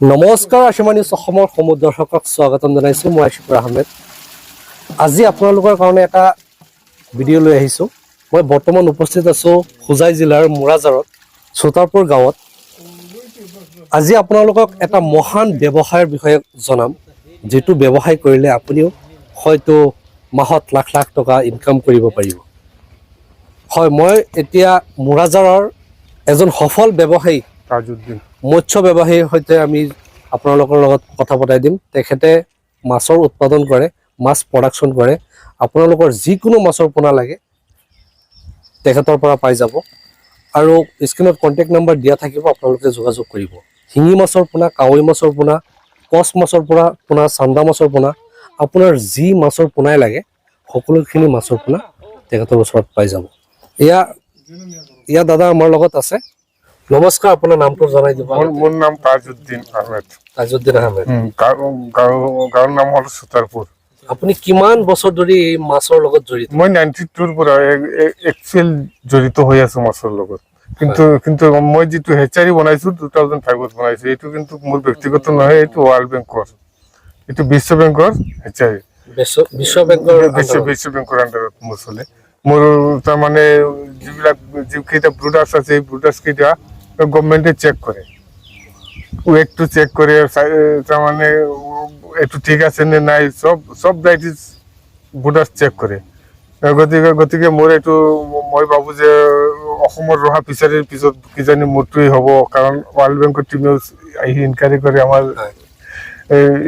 নমস্কাৰ আশীৰ্বাণী অসমৰ সমুদ্ৰ দৰ্শকক স্বাগতম জনাইছোঁ মই আশিকুৰ আহমেদ। আজি আপোনালোকৰ কাৰণে এটা ভিডিঅ' লৈ আহিছোঁ। মই বৰ্তমান উপস্থিত আছোঁ হোজাই জিলাৰ মোৰাজাৰত চোতাৰপুৰ গাঁৱত। আজি আপোনালোকক এটা মহান ব্যৱসায়ৰ বিষয়ে জনাম, যিটো ব্যৱসায় কৰিলে আপুনিও হয়তো মাহত লাখ লাখ টকা ইনকাম কৰিব পাৰিব। হয়, মই এতিয়া মোৰাজাৰৰ এজন সফল ব্যৱসায়ী মৎস্য ব্যৱসায়ীৰ সৈতে আমি আপোনালোকৰ লগত কথা পতাই দিম। তেখেতে মাছৰ উৎপাদন কৰে, মাছ প্ৰডাকশ্যন কৰে। আপোনালোকৰ যিকোনো মাছৰ পোনা লাগে তেখেতৰ পৰা পাই যাব, আৰু স্ক্ৰীণত কণ্টেক্ট নম্বৰ দিয়া থাকিব, আপোনালোকে যোগাযোগ কৰিব। শিঙি মাছৰ পোনা, কাৱৈ মাছৰ পোনা, কচ মাছৰ পোনা, চান্দা মাছৰ পোনা, আপোনাৰ যি মাছৰ পোনাই লাগে সকলোখিনি মাছৰ পোনা তেখেতৰ ওচৰত পাই যাব। এয়া দাদা আমাৰ লগত আছে। নমস্কাৰ, আপোনাৰ নামটো জনাই দিব। মোৰ নাম তাজউদ্দিন আহমেদ। তাজউদ্দিন আহমেদ। গাঁৱৰ নাম হ'ল চোতাৰপুৰ। আপুনি কিমান বছৰ ধৰি এই মাছৰ লগত জড়িত? মই 92ৰ পৰা একচুৱেল জড়িত হৈ আছো মাছৰ লগত। কিন্তু মই যিটো হেচাৰী বনাইছো 2005ত বনাইছো, এইটো কিন্তু মোৰ ব্যক্তিগত নহয়, এইটো ৱৰ্ল্ড বেংকৰ, এইটো বিশ্ব বেংকৰ হেচাৰী। বিশ্ব বেংকৰ আণ্ডাৰত মোৰ চলে। মোৰ তাৰমানে যিকেইটা ব্ৰুডাৰ্ছ আছে, এই ব্ৰুডাৰ্ছ কেইটা গভৰ্ণমেণ্টে চেক কৰে, ৱেটটো চেক কৰে, তাৰমানে এইটো ঠিক আছে নে নাই, চব ভেৰাইটিজ ব্ৰুডাৰ্ছ চেক কৰে। গতিকে মোৰ এইটো মই ভাবোঁ যে অসমৰ ৰহা ফিচাৰীৰ পিছত কিজানি মোৰটোৱেই হ'ব, কাৰণ ৱৰ্ল্ড বেংকৰ টিমেও আহি ইনকুৱাৰী কৰে, আমাৰ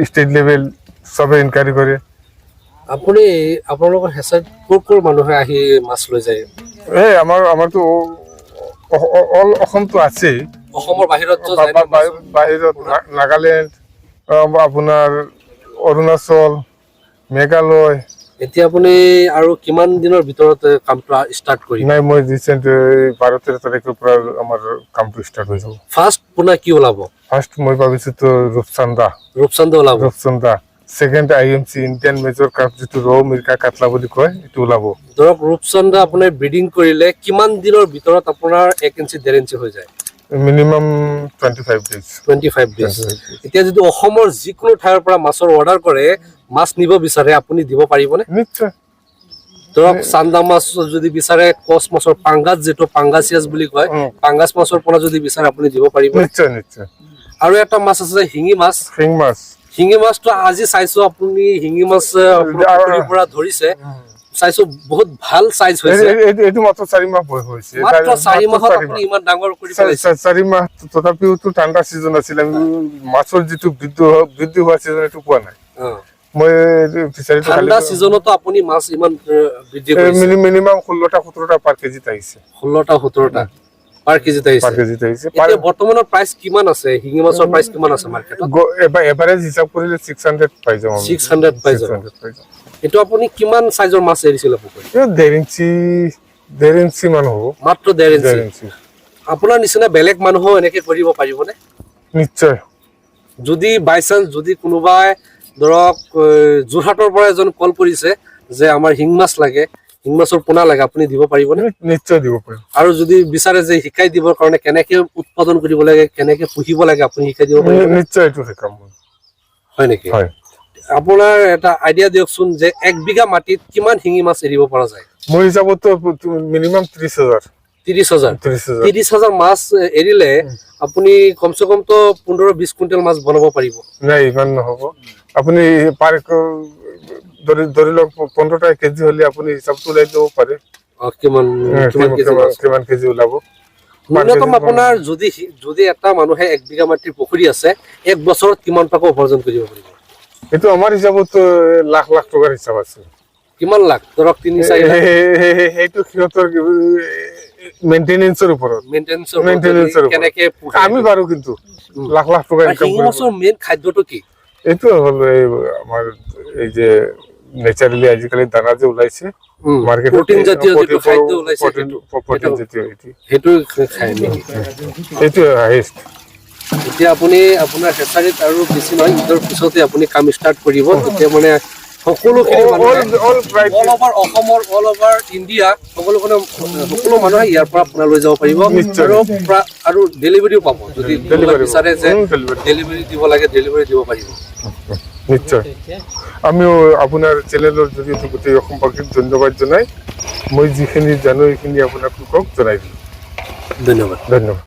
ষ্টেট লেভেল চবে ইনকুৱাৰী কৰে। আপোনালোকৰ হেচাৰীত ক'ৰ মানুহে আহি মাছ লৈ যায়? আমাৰতো অল অসমটো আছেই। অসমৰ বাহিৰত নাগালেণ্ড, আপোনাৰ অৰুণাচল, মেঘালয়। এতিয়া আপুনি আৰু কিমান দিনৰ ভিতৰত কামটো ষ্টাৰ্ট কৰিব? নাই, মই ৰিচেণ্ট 12-13 তাৰিখৰ পৰা আমাৰ কামটো ষ্টাৰ্ট হৈ যাব। ফাৰ্ষ্ট পোনা কি ওলাব? ফাৰ্ষ্ট মই ভাবিছোঁ তো ৰূপচান্দা ওলাব। ৰূপচান্দা। Second IMC Indian major carp, যিটো ৰৌ মিৰ্কা কাটলা বুলি কয়, এইটো ওলাব। ধৰক ৰূপচান্দা আপোনাৰ ব্ৰিডিং কৰিলে কিমান দিনৰ ভিতৰত আপোনাৰ 1 ইঞ্চি 1.5 ইঞ্চি হৈ যায়? Minimum 25 days। এতিয়া যদি অসমৰ যিকোনো ঠাইৰ পৰা মাছৰ অৰ্ডাৰ কৰে, মাছ নিব বিচাৰে, আপুনি দিব পাৰিবনে? নিশ্চয়। ধৰক চান্দা মাছ যদি বিচাৰে, কচ মাছৰ পাংগাছ, যিটো পাংগাছিয়াছ বুলি কয়, পাংগাছ মাছৰ পৰা যদি বিচাৰে আপুনি দিব পাৰিব? নিশ্চয়। আৰু এটা মাছ আছে শিঙি মাছ। শিঙি মাছটো আজি চাইছো আপুনি শিঙি মাছ পুখুৰীৰ পৰা ধৰিছে, চাইছো বহুত ভাল সাইজ হৈছে। এইটো মাত্ৰ 4 মাহ হৈছে। মাত্ৰ 4 মাহত আপুনি ইমান ডাঙৰ কৰি পেলাইছে। 4 মাহ, তথাপিও তো ঠাণ্ডা সিজন আছিল, মাছৰ যিটো বৃদ্ধি হোৱা সিজন এইটো পোৱা নাই। মই ফিচাৰীটো ঠাণ্ডা সিজনতো আপুনি মাছ ইমান বৃদ্ধি কৰিছে। মিনিমাম 16টা-17টা পাৰ কেজিত আহিছে। 16টা-17টা পাৰ কেজিত আহিছে। এতিয়া বৰ্তমানৰ প্ৰাইস কিমান আছে? শিঙি মাছৰ প্ৰাইস কিমান আছে মাৰ্কেটত? এভাৰেজ হিচাপ কৰিলে 600 পাই যাম। 600 পাই যাম। এটো আপুনি কিমান সাইজৰ মাছ এৰিছিল পুখুৰীত? 1.5 ইঞ্চি মান হ'ব। মাত্ৰ 1.5 ইঞ্চি। আপোনাৰ নিচিনা বেলেগ মানুহো এনেকে কৰিব পাৰিবনে? নিশ্চয়। যদি বাই চান্স যদি কোনোবাই ধৰক যোৰহাটৰ পৰা এজন কল কৰিছে যে আমাৰ শিং মাছ লাগে, শিং মাছৰ পোনা লাগে, আপুনি দিব পাৰিবনে? নিশ্চয় দিব পাৰিম। আৰু যদি বিচাৰে যে শিকাই দিবৰ কাৰণে কেনেকে উৎপাদন কৰিব লাগে, কেনেকে পুহিব লাগে, আপুনি শিকাই দিব পাৰিব? নিশ্চয়, এইটো শিকাম। হয় নেকি? হয়। আপোনাৰ এটা আইডিয়া দিয়কচোন যে 1 বিঘা মাটিত কিমান শিঙি মাছ এৰিব পৰা যায়? মোৰ হিচাপত মিনিমাম 30,000 মাছ এৰিলে আপুনি কমসে কম তো 15-20 কুইণ্টেল মাছ বনাব পাৰিব। নাই, ইমান নহব। আপুনি ধৰি লওক 15টা কেজি হলে আপুনি হিচাপটো ওলাই দিব পাৰে কিমান কেজি ওলাব। ন্যূনতম আপোনাৰ যদি এটা মানুহে 1 বিঘা মাটিৰ পুখুৰী আছে, 1 বছৰত কিমান টকা উপাৰ্জন কৰিব পাৰিব? এইটো আমাৰ হিচাপত লাখ লাখ টকাৰ হিচাপ আছে। কিমান লাখ? ধৰক 3-4 লাখ। সেইটো সিহঁতৰ মেইনটেনেন্সৰ ওপৰত। কেনেকে আমি বাৰু কিন্তু লাখ লাখ টকা ইনকাম কৰিব। মাছৰ মেইন খাদ্যটো কি? এইটো হ'ল আমাৰ এই যে নেচাৰেলি আজিকালি দানা যে ওলাইছে মাৰ্কেটত, প্ৰটিন জাতীয় যিটো খাদ্য ওলাইছে, সেইটো খায় নেকি? এইটো হাইয়েষ্ট। এতিয়া আপুনি আপোনাৰ হেচাৰীত আৰু বেছি নহয়, ঈদৰ পিছতে আপুনি কাম ষ্টাৰ্ট কৰিব, তেতিয়া মানে সকলোখিনি মানুহে all right. অল অভাৰ অসমৰ অল অভাৰ ইণ্ডিয়া সকলো মানুহে ইয়াৰ পৰা পোনা লৈ যাব পাৰিব নিশ্চয়। আৰু ডেলিভাৰীও পাব যদি Delivery বিচাৰে যে delivery। ডেলিভাৰী দিব লাগে ডেলিভাৰী দিব পাৰিব নিশ্চয় আমিও আপোনাৰ চেনেলৰ জৰিয়তে গোটেই অসমবাসীক ধন্যবাদ জনাই মই যিখিনি জানো এইখিনি আপোনালোকক জনাই দিলোঁ ধন্যবাদ ধন্যবাদ